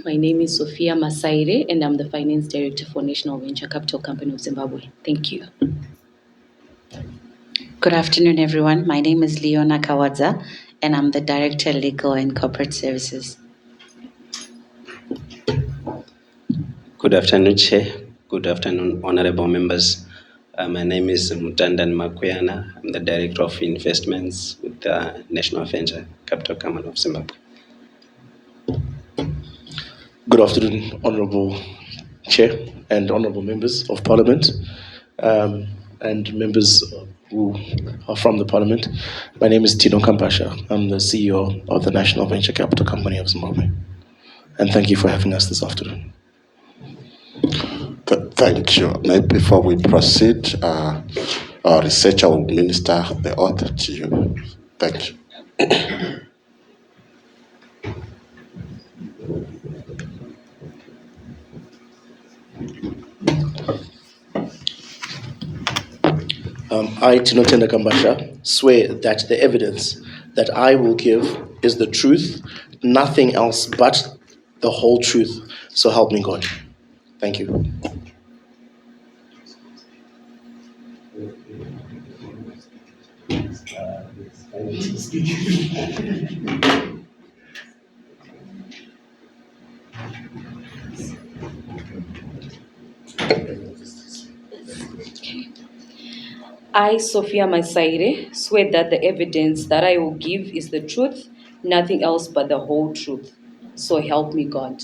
My name is Sophia Masaire, and I'm the Finance Director for National Venture Capital Company of Zimbabwe. Thank you. Good afternoon, everyone. My name is Leona Kawadza, and I'm the Director, Legal and Corporate Services. Good afternoon, Chair. Good afternoon, honorable members. My name is Mutandan Makuyana. I'm the Director of Investments with the National Venture Capital Company of Zimbabwe. Good afternoon, Honorable Chair and Honorable Members of Parliament and members who are from the Parliament. My name is Tino Kampasha. I'm the CEO of the National Venture Capital Company of Zimbabwe. And thank you for having us this afternoon. Thank you. Maybe before we proceed, our researcher will minister the oath to you. Thank you. I, Tino Tenda Kambasha, swear that the evidence that I will give is the truth, nothing else but the whole truth. So help me God. Thank you. I, Sophia Masaire, swear that the evidence that I will give is the truth, nothing else but the whole truth. So help me God.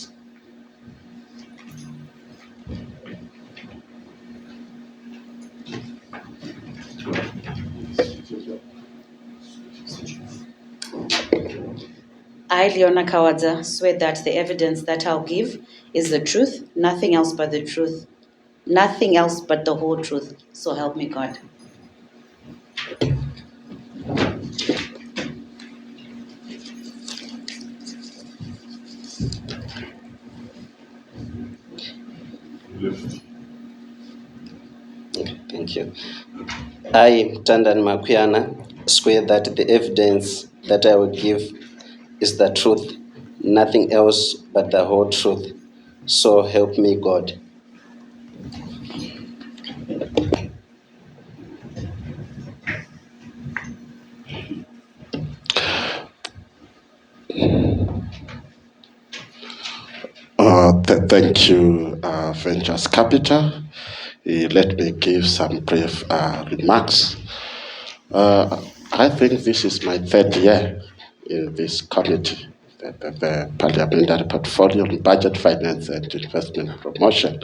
I, Leona Kawadza, swear that the evidence that I'll give is the truth, nothing else but the truth, nothing else but the whole truth. So help me God. Thank you. I, Mutandan Makuyana, swear that the evidence that I will give is the truth, nothing else but the whole truth. So help me God. Thank you, Ventures Capital. Let me give some brief remarks. I think this is my third year in this committee, the Parliamentary Portfolio on Budget, Finance and Investment Promotion,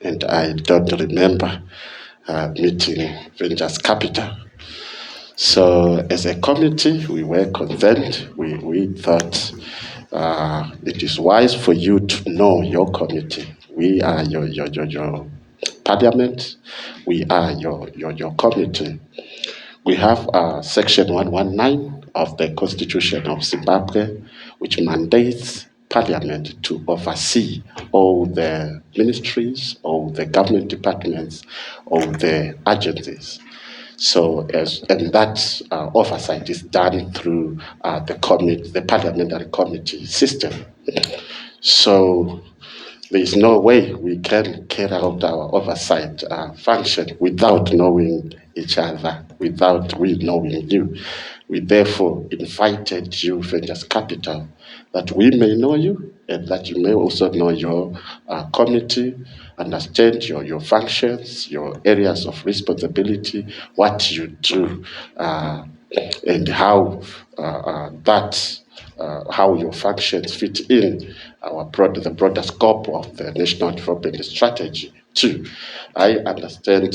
and I don't remember meeting Ventures Capital. So as a committee, we were concerned. We thought it is wise for you to know your committee. We are your parliament. We are your committee. We have Section 119 of the Constitution of Zimbabwe, which mandates Parliament to oversee all the ministries, all the government departments, all the agencies. So, and that oversight is done through the parliamentary committee system. So, there is no way we can carry out our oversight function without knowing each other, without we knowing you. We therefore invited you, Ventures Capital, that we may know you and that you may also know your committee, understand your functions, your areas of responsibility, what you do, and how how your functions fit in the broader scope of the National Development Strategy too. I understand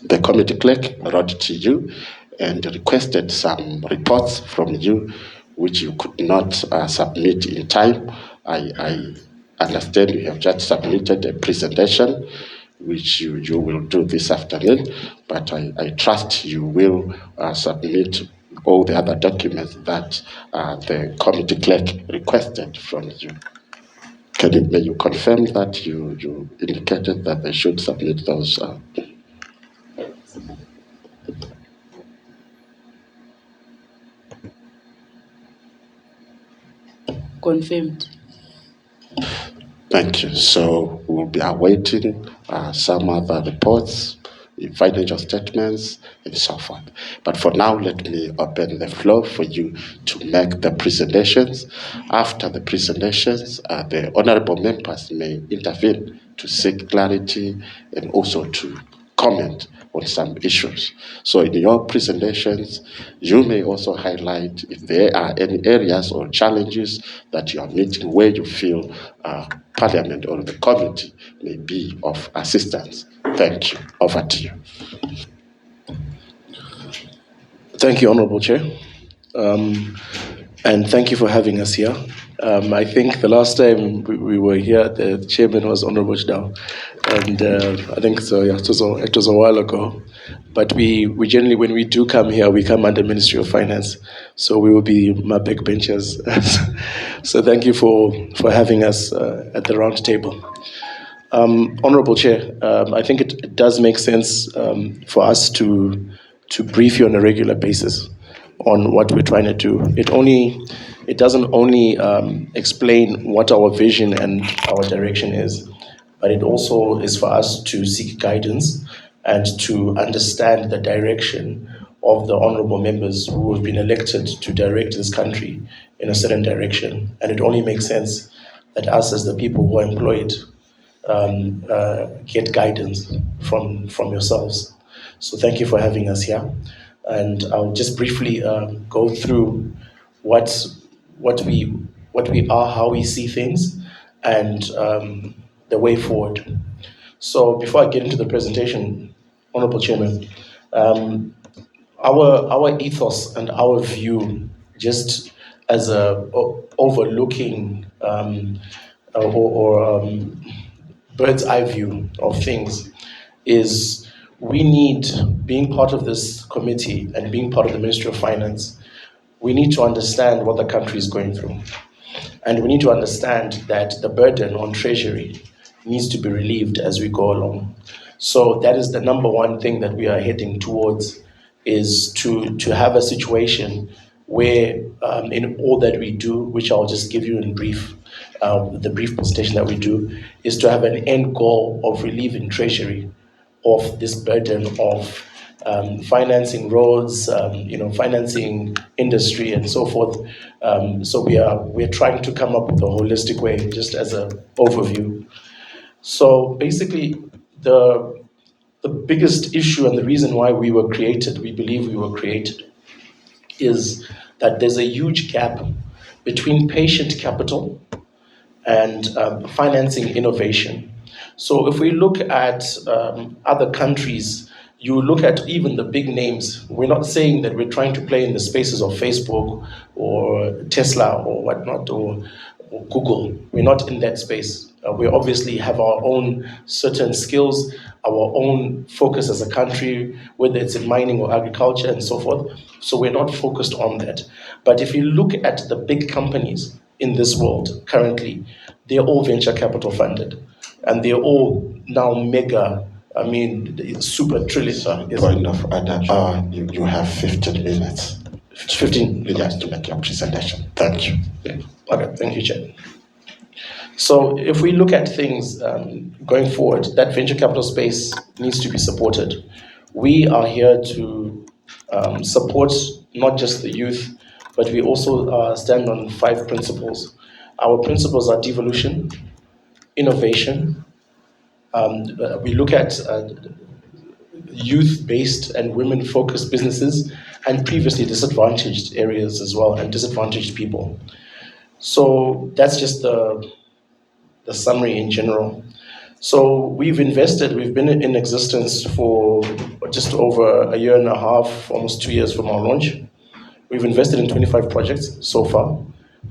the committee clerk wrote to you and requested some reports from you which you could not submit in time. I understand you have just submitted a presentation which you will do this afternoon, but I trust you will submit all the other documents that the committee clerk requested from you. May you confirm that you indicated that they should submit those? Confirmed. Thank you. So we'll be awaiting some other reports, the financial statements, and so forth. But for now, let me open the floor for you to make the presentations. After the presentations, the honorable members may intervene to seek clarity and also to comment on some issues. So in your presentations, you may also highlight if there are any areas or challenges that you are meeting where you feel Parliament or the committee may be of assistance. Thank you. Over to you. Thank you, Honorable Chair. And thank you for having us here. I think the last time we were here, the chairman was Honorable Chidao. And I think so, yeah, it was a while ago. But we generally, when we do come here, we come under Ministry of Finance. So we will be my backbenchers. So thank you for having us at the round table. Honorable Chair, I think it does make sense for us to brief you on a regular basis on what we're trying to do. It doesn't only explain what our vision and our direction is, but it also is for us to seek guidance and to understand the direction of the honorable members who have been elected to direct this country in a certain direction. And it only makes sense that us as the people who are employed get guidance from yourselves. So thank you for having us here. And I'll just briefly go through what we are, how we see things, and the way forward. So before I get into the presentation, Honorable Chairman, our ethos and our view, just as a overlooking bird's eye view of things, is we need, being part of this committee and being part of the Ministry of Finance, we need to understand what the country is going through. And we need to understand that the burden on Treasury needs to be relieved as we go along. So that is the number one thing that we are heading towards, is to have a situation where in all that we do, which I'll just give you in brief, the brief presentation that we do, is to have an end goal of relieving Treasury of this burden of financing roads, financing industry and so forth. So we're trying to come up with a holistic way, just as an overview. So basically, the biggest issue and the reason why we believe we were created, is that there's a huge gap between patient capital and financing innovation. So if we look at other countries, you look at even the big names. We're not saying that we're trying to play in the spaces of Facebook or Tesla or whatnot, or Google. We're not in that space. We obviously have our own certain skills, our own focus as a country, whether it's in mining or agriculture and so forth. So we're not focused on that. But if you look at the big companies in this world currently, they're all venture capital funded. And they're all now mega, super trillion. Sorry, point of order. You have 15 minutes. 15 minutes to make your presentation. Thank you. Okay, thank you, Chair. So if we look at things going forward, that venture capital space needs to be supported. We are here to support not just the youth, but we also stand on 5 principles. Our principles are devolution, innovation. We look at youth-based and women-focused businesses, and previously disadvantaged areas as well, and disadvantaged people. So that's just the summary in general. So we've been in existence for just over a year and a half, almost 2 years from our launch. We've invested in 25 projects so far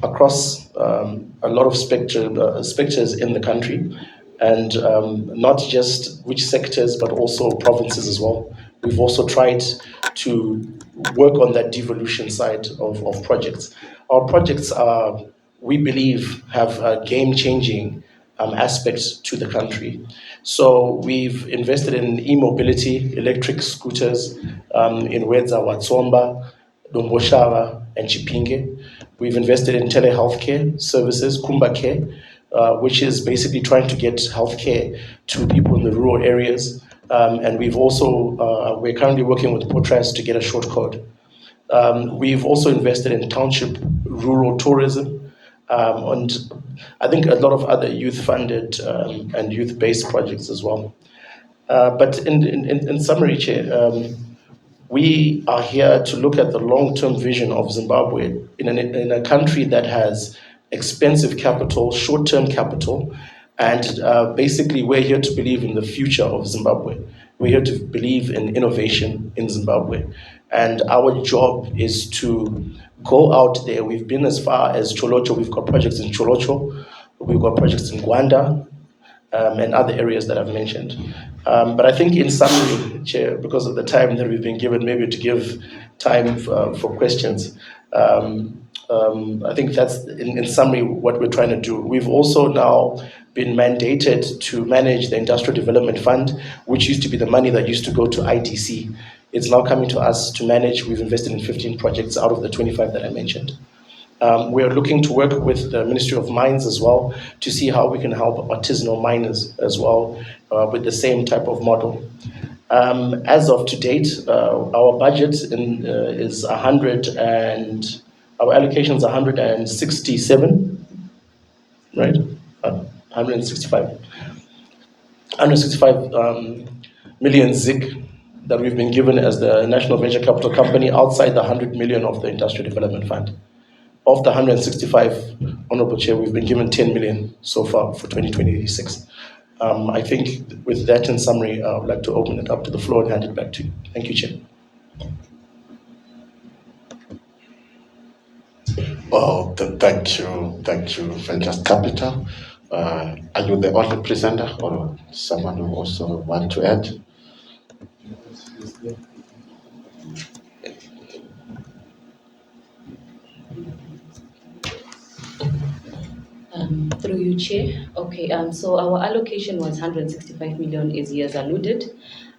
across a lot of sectors in the country, and not just which sectors, but also provinces as well. We've also tried to work on that devolution side of projects. Our projects are, we believe, have game-changing aspects to the country. So we've invested in e-mobility, electric scooters in Wedza, Watsomba, Domboshava, and Chipinge. We've invested in telehealth care services, Kumba Care, which is basically trying to get healthcare to people in the rural areas. And we're currently working with Portras to get a short code. We've also invested in township rural tourism, and I think a lot of other youth-funded and youth-based projects as well. But in summary, Chair, we are here to look at the long-term vision of Zimbabwe in a country that has expensive capital, short-term capital, and basically we're here to believe in the future of Zimbabwe. We're here to believe in innovation in Zimbabwe. And our job is to go out there. We've been as far as Cholocho. We've got projects in Cholocho. We've got projects in Gwanda, and other areas that I've mentioned. But I think in summary, Chair, because of the time that we've been given, maybe to give time for questions, I think that's in summary what we're trying to do. We've also now been mandated to manage the Industrial Development Fund, which used to be the money that used to go to ITC. It's now coming to us to manage. We've invested in 15 projects out of the 25 that I mentioned. We are looking to work with the Ministry of Mines as well to see how we can help artisanal miners as well with the same type of model. As of to date, our budget is 100 and our allocation is 167, right? 165 million ZIG that we've been given as the National Venture Capital Company outside the 100 million of the Industrial Development Fund. Of the 165, Honorable Chair, we've been given 10 million so far for 2026. I think with that in summary, I would like to open it up to the floor and hand it back to you. Thank you, Chair. Well, thank you, Ventures Capital. Are you the only presenter, or someone who also want to add? Through you, Chair. Okay, so our allocation was 165 million, as he has alluded,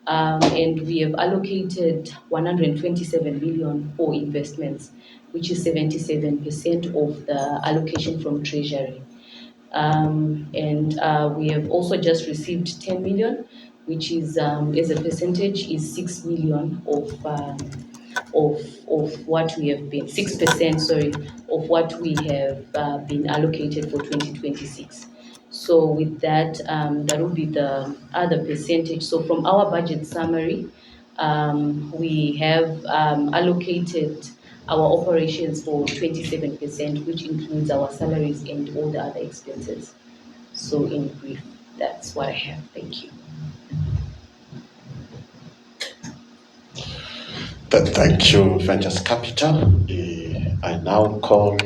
and we have allocated 127 million for investments, which is 77% of the allocation from Treasury. And we have also just received 10 million, which is, as a percentage, is 6 million of what we have been 6%, sorry, of what we have been allocated for 2026. So with that, that will be the other percentage. So from our budget summary, we have allocated our operations for 27%, which includes our salaries and all the other expenses. So in brief, that's what I have. Thank you. Thank you, Ventures Capital. I now call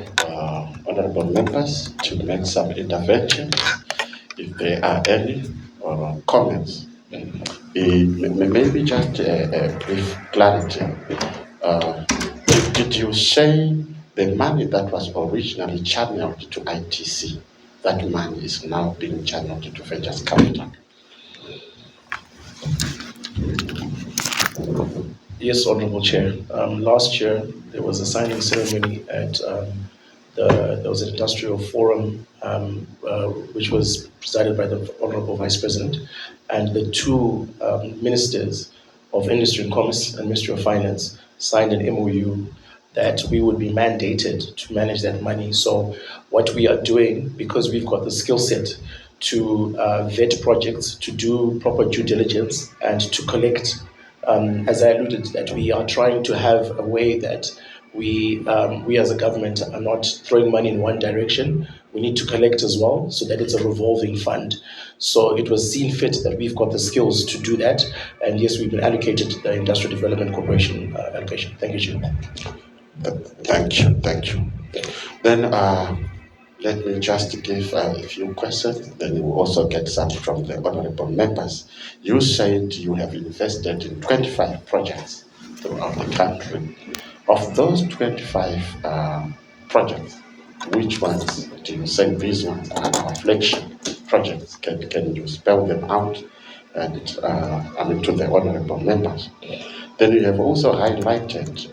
honorable members to make some interventions, if there are any, or comments. Maybe just a brief clarity. Did you say the money that was originally channeled to ITC, that money is now being channeled to Ventures Capital? Yes, Honorable Chair. Last year, there was a signing ceremony at there was an industrial forum, which was presided by the Honorable Vice President, and the two ministers of Industry and Commerce and Ministry of Finance signed an MOU that we would be mandated to manage that money. So what we are doing, because we've got the skill set to vet projects, to do proper due diligence, and to collect, as I alluded, that we are trying to have a way that we as a government are not throwing money in one direction. We need to collect as well, so that it's a revolving fund. So it was seen fit that we've got the skills to do that, and yes, we've been allocated the Industrial Development Corporation allocation. Thank you, Chair. Thank you. Then let me just give a few questions, then we will also get some from the honorable members. You said you have invested in 25 projects throughout the country. Of those 25 projects, which ones do you say these ones are our flagship projects? Can you spell them out and to the honorable members? Then you have also highlighted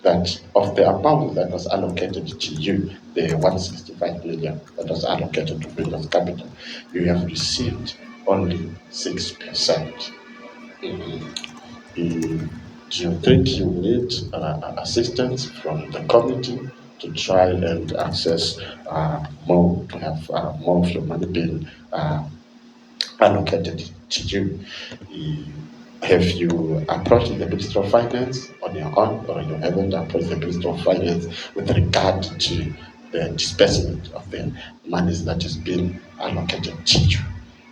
that of the amount that was allocated to you, the 165 million that was allocated to Ventures Capital, you have received only 6%. Do you think you need assistance from the committee to try and access more, to have more of your money being allocated to you? Have you approached the Minister of Finance on your own, or you haven't approached the Minister of Finance with regard to the disbursement of the monies that is being allocated to you?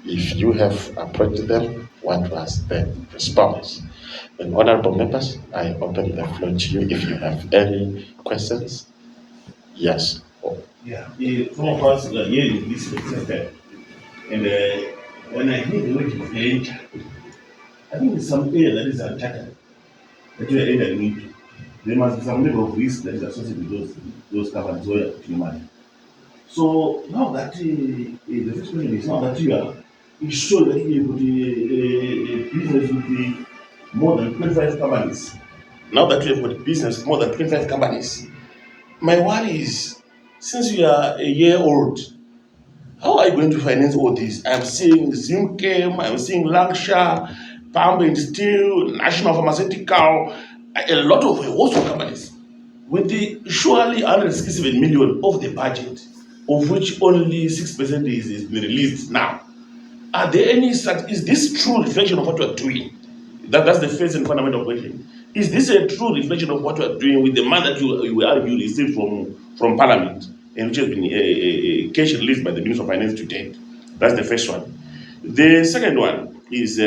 If you have approached them, what was the response? And honorable members, I open the floor to you if you have any questions. Yes. Yeah, some of us are hearing this system, and when I hear the word venture, I think it's some area that is uncharted that you are entering into. There must be some level of risk that is associated with those companies where you are putting money. So now that the first question is now that you show that you put a business with more than 25 companies. Now that you have got business with more than 25 companies, my worry is, since you are a year old, how are you going to finance all this? I'm seeing Zimchem, I'm seeing Langsha, Palm and Steel, National Pharmaceutical, a lot of host of companies with the surely 167 million of the budget, of which only 6% is been released now. Are there any such, is this true reflection of what you are doing? That's the first and fundamental question. Is this a true reflection of what you are doing with the money that you argue received from Parliament and which has been cash released by the Minister of Finance to date? That's the first one. The second one is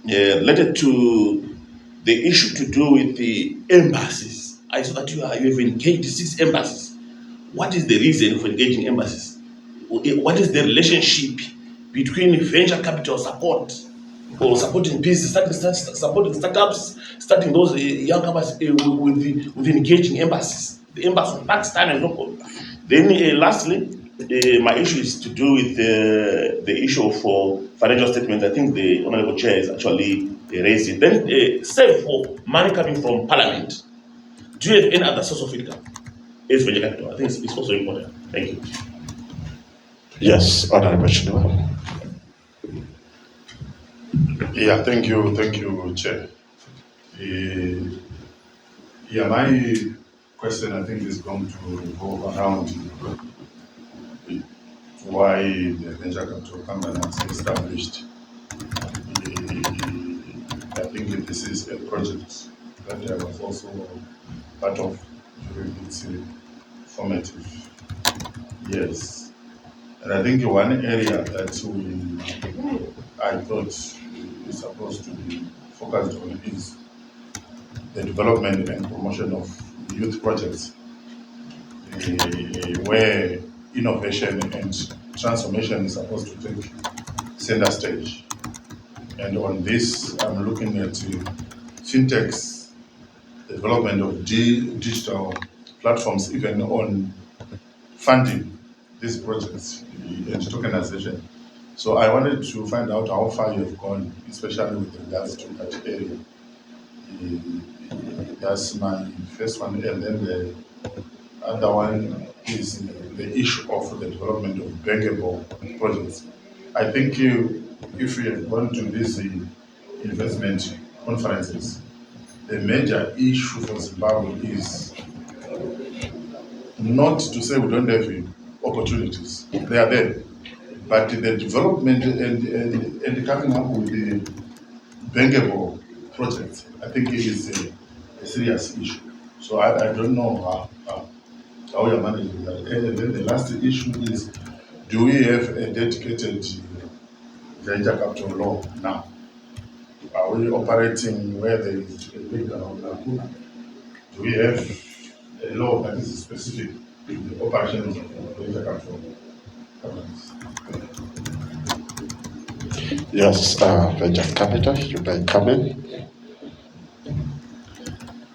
related to the issue to do with the embassies. I saw that you have engaged 6 embassies. What is the reason for engaging embassies? What is the relationship between venture capital support or supporting business, supporting startups, starting those young companies with engaging embassies, the embassy of Pakistan and so forth? Then lastly, my issue is to do with the issue of financial statements. I think the Honorable Chair is actually raised it. Then, save for money coming from Parliament. Do you have any other source of income? It's venture capital. I think it's also important. Thank you. Yes, Honorable Chinua. Yeah, thank you, Chair. Yeah, my question I think is going to revolve around why the venture capital company was established. I think this is a project that I was also part of during its formative years. And I think one area that I thought is supposed to be focused on is the development and promotion of youth projects, where innovation and transformation is supposed to take center stage. And on this, I'm looking at fintechs, development of digital platforms, even on funding these projects and tokenization. So I wanted to find out how far you have gone, especially with regards to that area. That's my first one. And then the other one is the issue of the development of bankable projects. I think if we have gone to these investment conferences, the major issue for Zimbabwe is not to say we don't have opportunities. They are there. But the development and coming up with the bankable projects, I think it is a serious issue. So I don't know how you're managing that. And then the last issue is, do we have a dedicated venture capital law now? Are we operating where there is a big lacuna? Do we have a law that is specific to the operations of venture capital companies? Yes, venture capital, you may come in.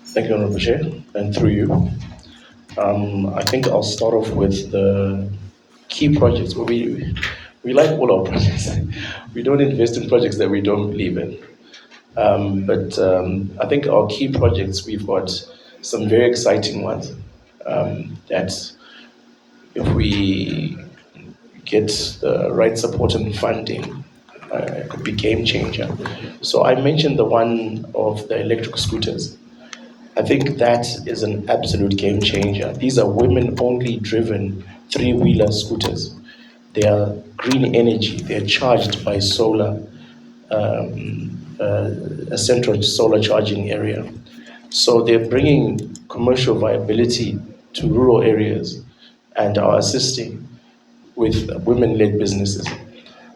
Thank you, Honorable Chair, and through you. I think I'll start off with the key projects. We like all our projects. We don't invest in projects that we don't believe in. But I think our key projects, we've got some very exciting ones that if we get the right support and funding, it could be game changer. So I mentioned the one of the electric scooters. I think that is an absolute game changer. These are women only driven three-wheeler scooters. They are green energy. They're charged by solar, a central solar charging area. So they're bringing commercial viability to rural areas and are assisting with women-led businesses.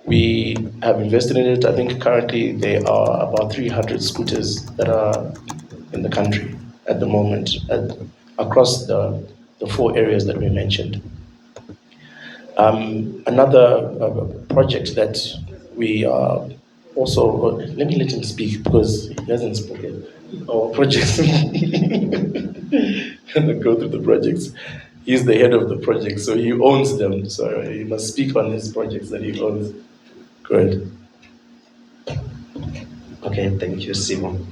We have invested in it. I think currently there are about 300 scooters that are in the country at the moment, across the four areas that we mentioned. Another project that we are also, let me let him speak because he hasn't spoken. Our projects, and go through the projects. He's the head of the project, so he owns them. So he must speak on his projects that he owns. Go ahead. Okay, thank you, Simon.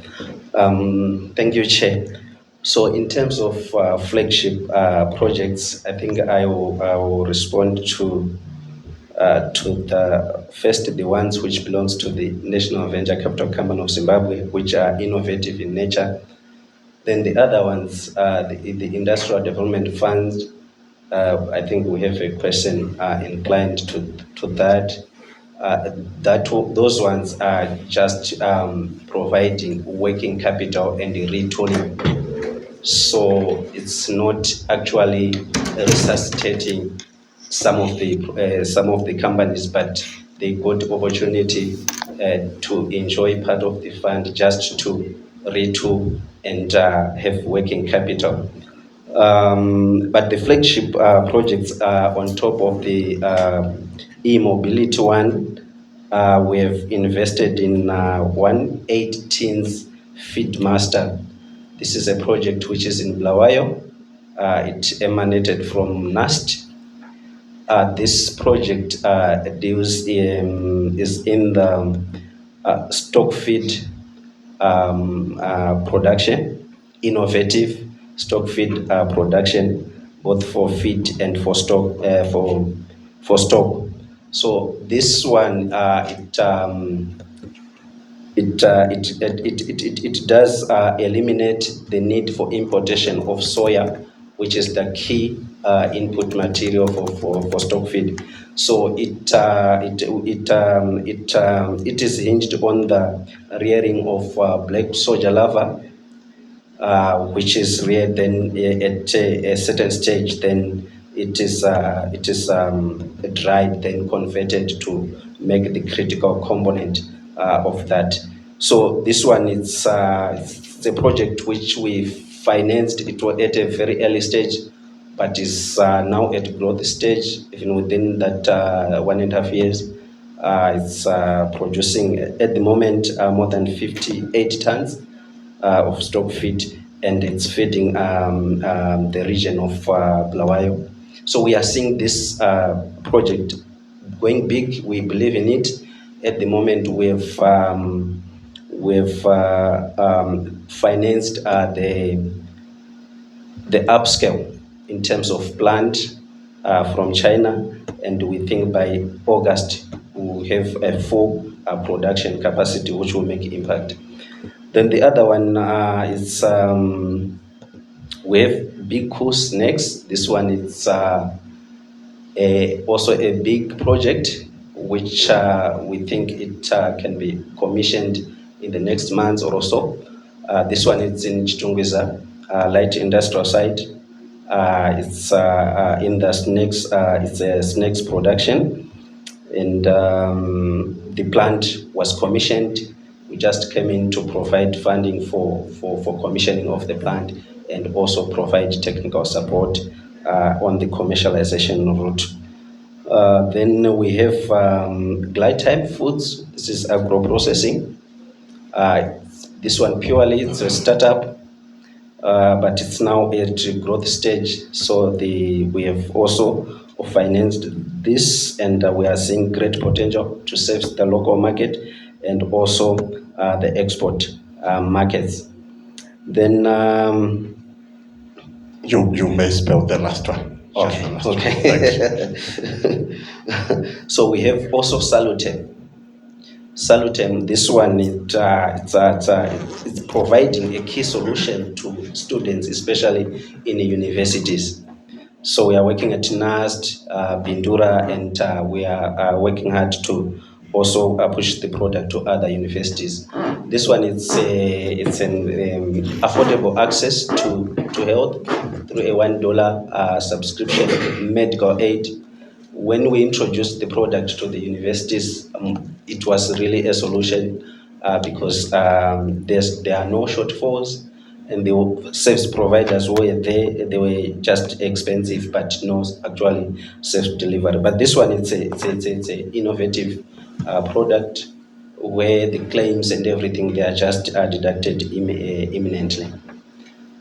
Thank you, Chair. So, in terms of flagship projects, I think I will respond to the first, the ones which belongs to the National Venture Capital Company of Zimbabwe, which are innovative in nature. Then the other ones, the industrial development funds. I think we have a question inclined to that. Those ones are just providing working capital and retooling. So it's not actually resuscitating some of the companies, but they got opportunity to enjoy part of the fund just to retool and have working capital. But the flagship projects are on top of the e-mobility one. We have invested in 118th Feedmaster. This is a project which is in Blawayo. It emanated from NAST. This project is in the stock feed production, innovative stock feed production, both for feed and for stock. For stock. So this one it does eliminate the need for importation of soya, which is the key input material for stock feed. So it is hinged on the rearing of black soldier larva, which is reared then at a certain stage, then it is dried, then converted to make the critical component of that. So this one, it's a project which we financed. It was at a very early stage, but is now at growth stage. Even within that 1.5 years, it's producing at the moment more than 58 tons of stock feed, and it's feeding the region of Blawayo. So we are seeing this project going big. We believe in it. At the moment, we've financed the upscale in terms of plant from China, and we think by August we'll have a full production capacity which will make impact. Then the other one is we have Big Coast next. This one is also a big project which we think it can be commissioned in the next month or so. This one is in Chitungwiza, light industrial site. It's in the snakes. It's a snakes production, and the plant was commissioned. We just came in to provide funding for commissioning of the plant and also provide technical support on the commercialization route. Then we have Glide Time Foods. This is agro processing. This one purely it's a startup, but it's now at growth stage. So we have also financed this, and we are seeing great potential to serve the local market and also the export markets. Then You may spell the last one. Just the last one. Thank you. so we have also Salute. Salutem, this one it's providing a key solution to students, especially in the universities. So we are working at NAST, Bindura, and we are working hard to also push the product to other universities. This one it's an affordable access to health through a $1 subscription, medical aid. When we introduced the product to the universities, it was really a solution because there are no shortfalls, and the service providers were there. They were just expensive, but no actually self delivery. But this one, it's a innovative product where the claims and everything they are just deducted imminently.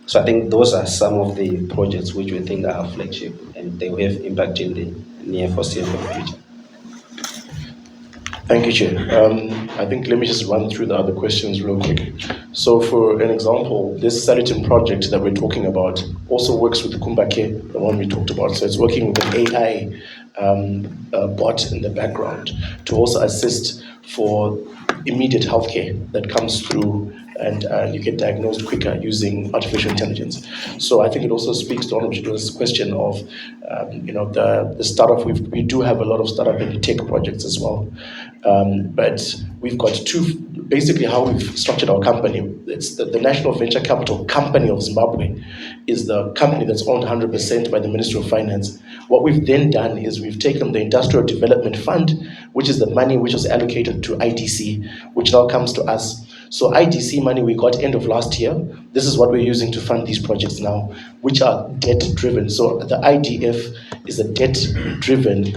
So I think those are some of the projects which we think are flagship and they will have impact in the near foreseeable future. Thank you, Chair. I think let me just run through the other questions real quick. So for an example, this Salutin project that we're talking about also works with the Kumbake, the one we talked about. So it's working with an AI bot in the background to also assist for immediate healthcare that comes through, and you get diagnosed quicker using artificial intelligence. So I think it also speaks to Honorable Chido's question of, the startup. We do have a lot of startup and tech projects as well. But we've got basically how we've structured our company. It's the National Venture Capital Company of Zimbabwe is the company that's owned 100% by the Ministry of Finance. What we've then done is we've taken the Industrial Development Fund, which is the money which was allocated to IDC, which now comes to us. So IDC money we got end of last year, this is what we're using to fund these projects now, which are debt-driven. So the IDF is a debt-driven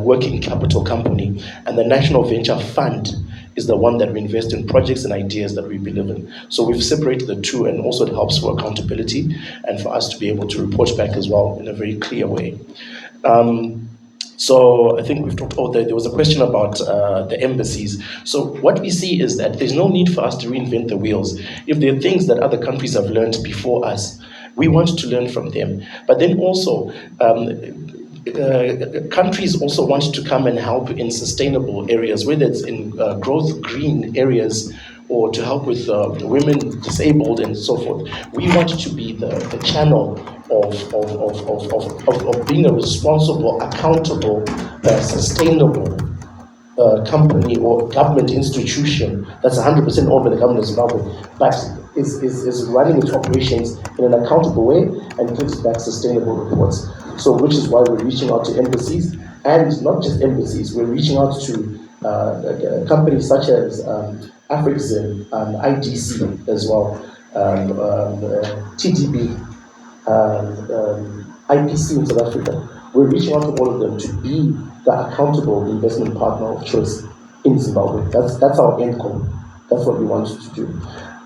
working capital company, and the National Venture Fund is the one that we invest in projects and ideas that we believe in. So we've separated the two, and also it helps for accountability and for us to be able to report back as well in a very clear way. So I think we've talked, there was a question about the embassies. So what we see is that there's no need for us to reinvent the wheels. If there are things that other countries have learned before us, we want to learn from them. But then also, countries also want to come and help in sustainable areas, whether it's in growth green areas or to help with women, disabled, and so forth. We want to be the channel of being a responsible, accountable, sustainable company or government institution that's 100% owned by the government of Zimbabwe, but is running its operations in an accountable way and gives back sustainable reports. So which is why we're reaching out to embassies, and not just embassies, we're reaching out to companies such as Afrixim, IDC as well, TDB, IPC in South Africa. We're reaching out to all of them to be the accountable investment partner of choice in Zimbabwe. That's our end goal. That's what we want to do.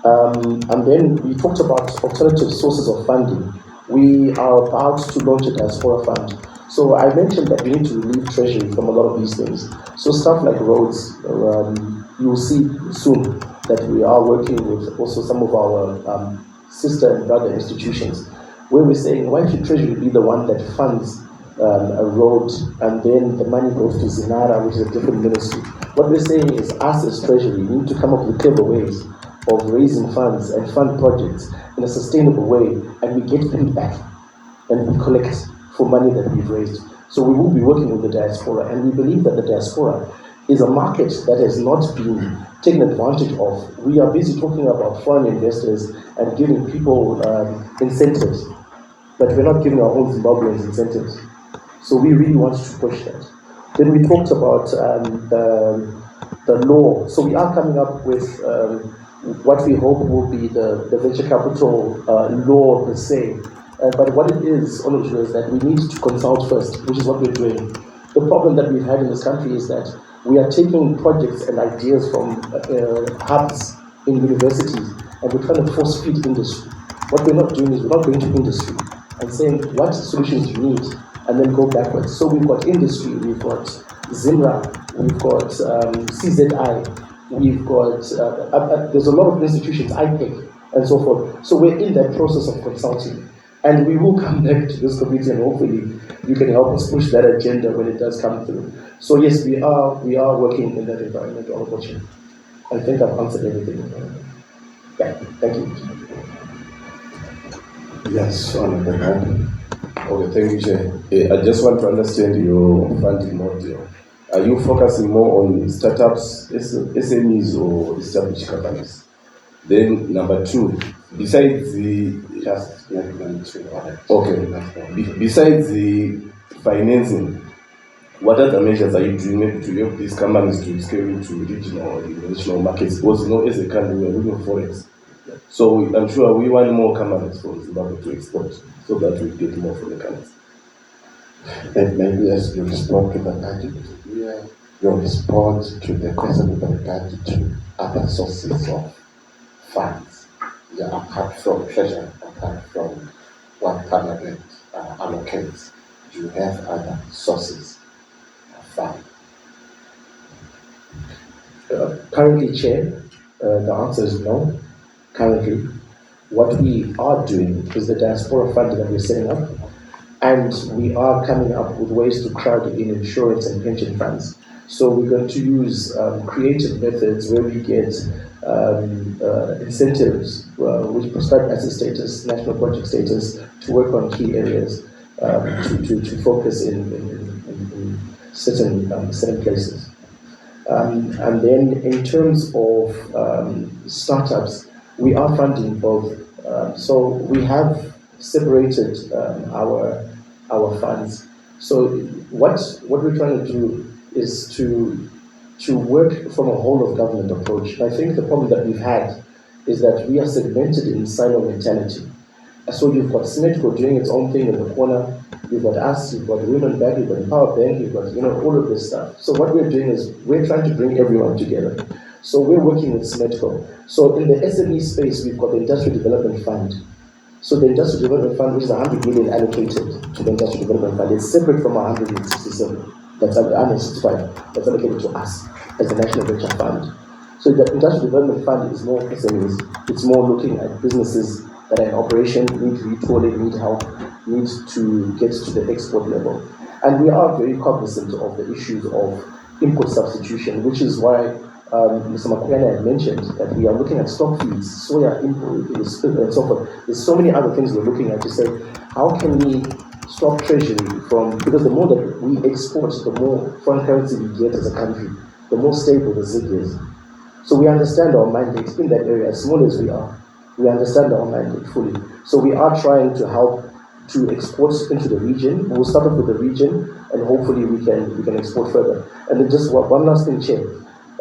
And then we talked about alternative sources of funding. We are about to launch a diaspora fund. So I mentioned that we need to relieve treasury from a lot of these things. So stuff like roads, you will see soon that we are working with also some of our sister and brother institutions, where we're saying, why should treasury be the one that funds a road, and then the money goes to Zinara, which is a different ministry? What we're saying is, us as treasury, we need to come up with clever ways of raising funds and fund projects in a sustainable way, and we get paid back and we collect for money that we've raised. So we will be working with the diaspora, and we believe that the diaspora is a market that has not been taken advantage of. We are busy talking about foreign investors and giving people incentives, but we're not giving our own Zimbabweans incentives. So we really want to push that. Then we talked about the law. So we are coming up with what we hope will be the venture capital law per se. But what it is, Honorable, is that we need to consult first, which is what we're doing. The problem that we've had in this country is that we are taking projects and ideas from hubs in universities, and we're trying to force feed industry. What we're not doing is we're not going to industry and saying what solutions you need, and then go backwards. So we've got industry, we've got Zimra, we've got CZI, we've got, there's a lot of institutions, IPEC and so forth. So we're in that process of consulting. And we will come back to this committee and hopefully you can help us push that agenda when it does come through. So yes, we are working in that environment, Honorable Chair. I think I've answered everything. Yeah, thank you. Yes, Honorable Member. Okay, thank you, Chair. I just want to understand your funding model. Are you focusing more on startups, SMEs, or established companies? Then number two, besides the besides the financing, what other measures are you doing maybe to help these companies to scale into regional or international markets? Because as a country we are looking for it. So I'm sure we want more companies from Zimbabwe to export so that we get more from the countries. And maybe as you respond to the budget, you respond to the question with regard to other sources of funds, apart from treasure, apart from what Parliament allocates. Do you have other sources of funds? Currently, Chair, the answer is no. Currently, what we are doing is the diaspora fund that we're setting up, and we are coming up with ways to crowd in insurance and pension funds. So we're going to use creative methods where we get incentives, which prescribe asset status, national project status, to work on key areas, to focus in certain places. And then in terms of startups, we are funding both. So we have separated our funds. So what we're trying to do is to work from a whole of government approach. I think the problem that we've had is that we are segmented in silo mentality. So you've got SNETCO doing its own thing in the corner, you've got us, you've got Women Bank, you've got Empower Bank, you've got all of this stuff. So what we're doing is we're trying to bring everyone together. So we're working with SNETCO. So in the SME space, we've got the Industrial Development Fund. So the Industrial Development Fund, which is 100 million allocated to the Industrial Development Fund, it's separate from 167, that's 165, that's allocated to us as the National Venture Fund. So the Industrial Development Fund is more SMEs. It's more looking at businesses that are in operation, need retooling, need help, need to get to the export level. And we are very cognizant of the issues of input substitution, which is why Mr. Makwena had mentioned that we are looking at stock feeds, soya input, and so forth. There's so many other things we're looking at to say, how can we stop treasury from, because the more that we export, the more foreign currency we get as a country, the more stable the ZIG is. So we understand our mandate in that area, as small as we are. We understand our mandate fully. So we are trying to help to export into the region. We'll start off with the region, and hopefully we can export further. And then just one last thing, Chair.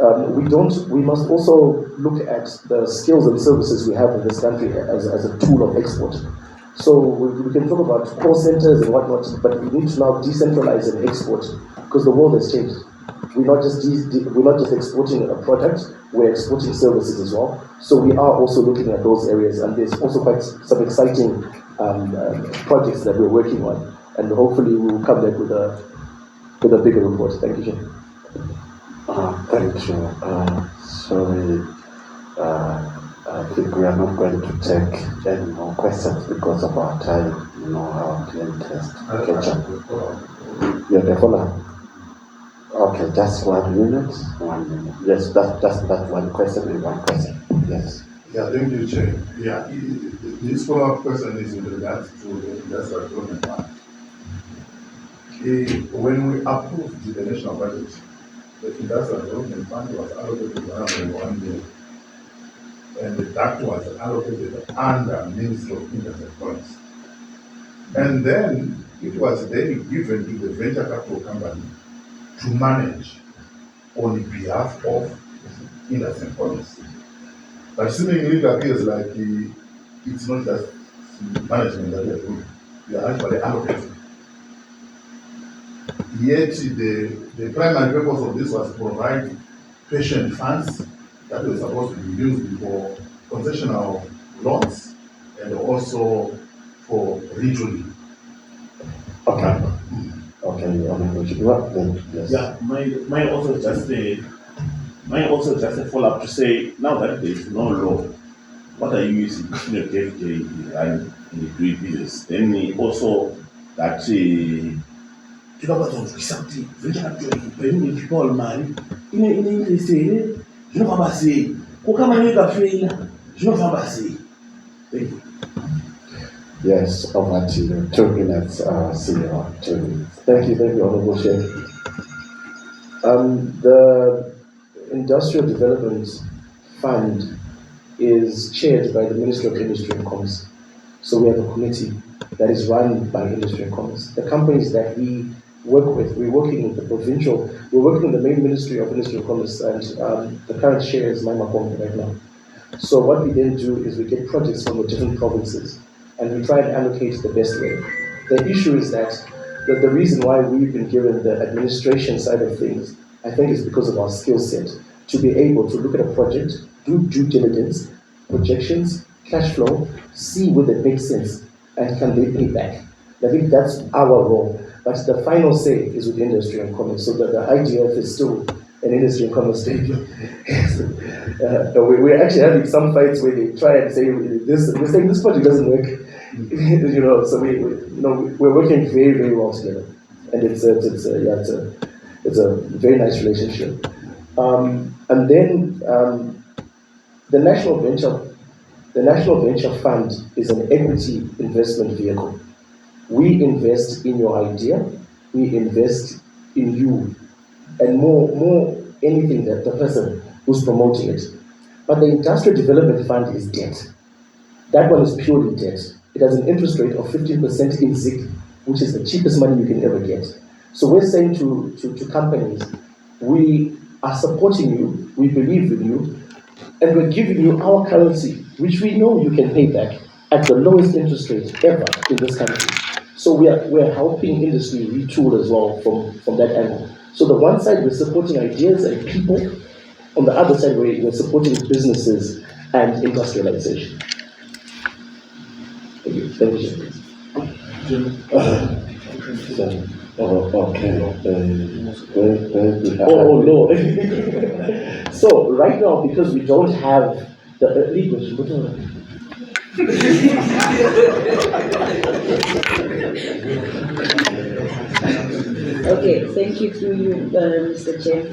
We must also look at the skills and services we have in this country as a tool of export. So we can talk about call centers and whatnot, but we need to now decentralize and export because the world has changed. We're not just exporting a product, we're exporting services as well. So we are also looking at those areas, and there's also quite some exciting projects that we're working on, and hopefully we'll come back with a bigger report. Thank you, Chair. Thank you. Sorry, I think we are not going to take any more questions because of our time. Our interest. You're the follow-up. Okay, just 1 minute. 1 minute. Yes, just that one question and one question. Yes. Yeah, thank you, Chair. Yeah, this follow-up question is in regards to the Industrial Development Fund. When we approved the national budget, the Industrial Development Fund was allocated 101 million, and that was allocated under Ministry of Industry and Commerce. And then it was then given to the venture capital company to manage on behalf of Industry and Commerce. But seemingly it appears like it's not just management that we are doing. We are actually allocating. Yet the primary purpose of this was to provide patient funds that were supposed to be used for concessional loans and also for retooling. Okay. Okay, yes. Yeah, mine also just Mine also just a follow up to say now that there is no law, what are you using in your day-to-day run and you do business? Then also that tikabazobvisa kuti venture mari ine interest here zvinofamba sei kukamani ikafeila zvinofamba sei. Thank you. Yes, over to you. 2 minutes, Senior. 2 minutes. Thank you, Honorable Chair. The Industrial Development Fund is chaired by the Ministry of Industry and Commerce. So we have a committee that is run by Industry and Commerce. The companies that we work with, we're working with the main Ministry of Industry and Commerce, and the current chair is Maima Kongo right now. So what we then do is we get projects from the different provinces and we try and allocate the best way. The issue is that the reason why we've been given the administration side of things, I think, is because of our skill set to be able to look at a project, do due diligence, projections, cash flow, see whether it makes sense, and can they pay back. I think that's our role. But the final say is with Industry and Commerce, so that the IGF is still an Industry and Commerce state. We're actually having some fights where they try and say we're saying this project doesn't work. So we're working very, very well together, and it's a very nice relationship. And then the National Venture Fund is an equity investment vehicle. We invest in your idea, we invest in you, and more anything that the person who's promoting it. But the Industrial Development Fund is debt. That one is purely debt. It has an interest rate of 15% in ZIC, which is the cheapest money you can ever get. So we're saying to companies, we are supporting you, we believe in you, and we're giving you our currency, which we know you can pay back at the lowest interest rate ever in this country. So we're helping industry retool as well from that angle. So the one side we're supporting ideas and people, on the other side we're supporting businesses and industrialization. Thank you. Oh no. So right now, because we don't have the legal. Okay, thank you to you, Mr. Chair.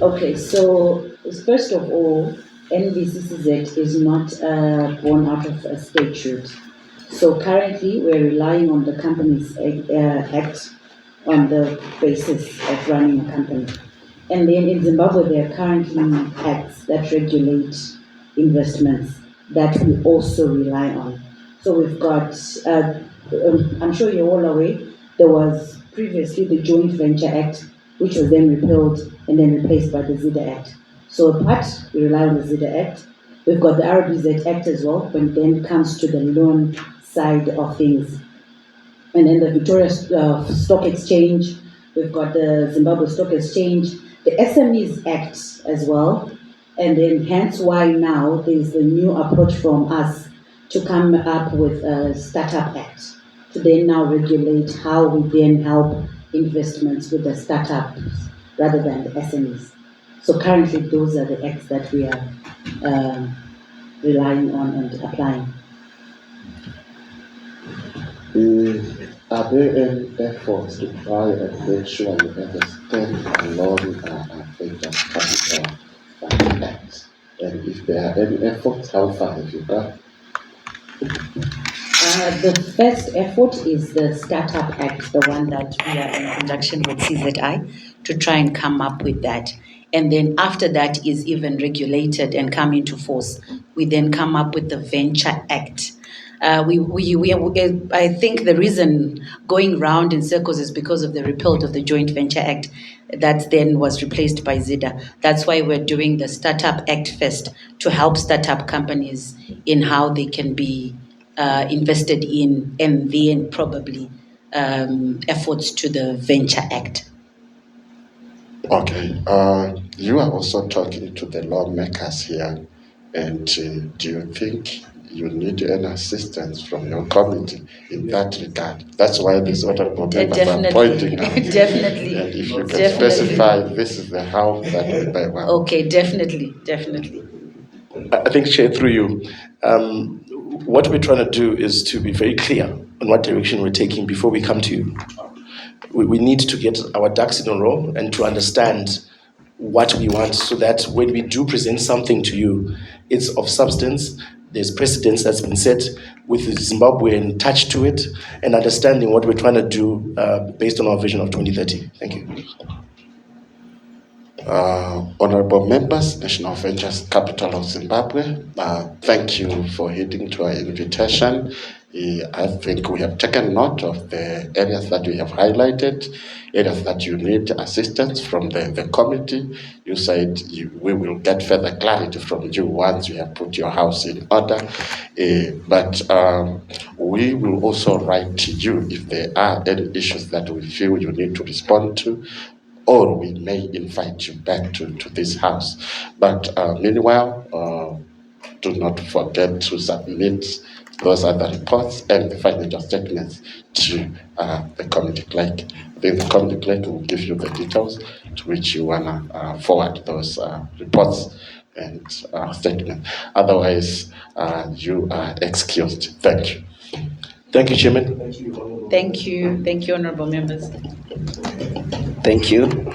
Okay, so first of all, NVCCZ is not born out of a statute. So currently, we're relying on the Companies Act on the basis of running a company. And then in Zimbabwe, there are currently acts that regulate investments that we also rely on. So we've got, I'm sure you're all aware, there was previously the Joint Venture Act, which was then repealed and then replaced by the ZIDA Act. So apart, we rely on the ZIDA Act. We've got the RBZ Act as well, when it then comes to the loan side of things. And then the Victoria Stock Exchange, we've got the Zimbabwe Stock Exchange, the SMEs Act as well, and then hence why now there's a new approach from us to come up with a Startup Act, to then now regulate how we then help investments with the startups rather than the SMEs. So currently those are the acts that we are relying on and applying. Are there any efforts to try and make sure you understand along venture capital act? And if there are any efforts, how far have you gone? The first effort is the Startup Act, the one that we are in conjunction with CZI to try and come up with that. And then after that is even regulated and come into force, we then come up with the Venture Act. I think the reason going round in circles is because of the repeal of the Joint Venture Act that then was replaced by ZIDA. That's why we're doing the Startup Act first, to help startup companies in how they can be invested in, and then probably efforts to the Venture Act. Okay, you are also talking to the lawmakers here, and do you think you need any assistance from your committee in that regard. That's why these honorable members are pointing out. Definitely. And if you can Definitely. specify this is the help that would be well. Okay, definitely. I think, Chair, through you, what we're trying to do is to be very clear on what direction we're taking before we come to you. We need to get our ducks in a row and to understand what we want so that when we do present something to you, it's of substance. There's precedence that's been set with the Zimbabwean touch to it and understanding what we're trying to do based on our vision of 2030. Thank you. Honorable members, National Ventures Capital of Zimbabwe, thank you for heeding to our invitation. I think we have taken note of the areas that we have highlighted, areas that you need assistance from the committee. You said we will get further clarity from you once you have put your house in order. But we will also write to you if there are any issues that we feel you need to respond to, or we may invite you back to this house. But meanwhile, do not forget to submit those other reports and the financial statements to the committee clerk. I think the committee clerk will give you the details to which you want to forward those reports and statements. Otherwise, you are excused. Thank you. Thank you, Chairman. Thank you, honorable members. Thank you.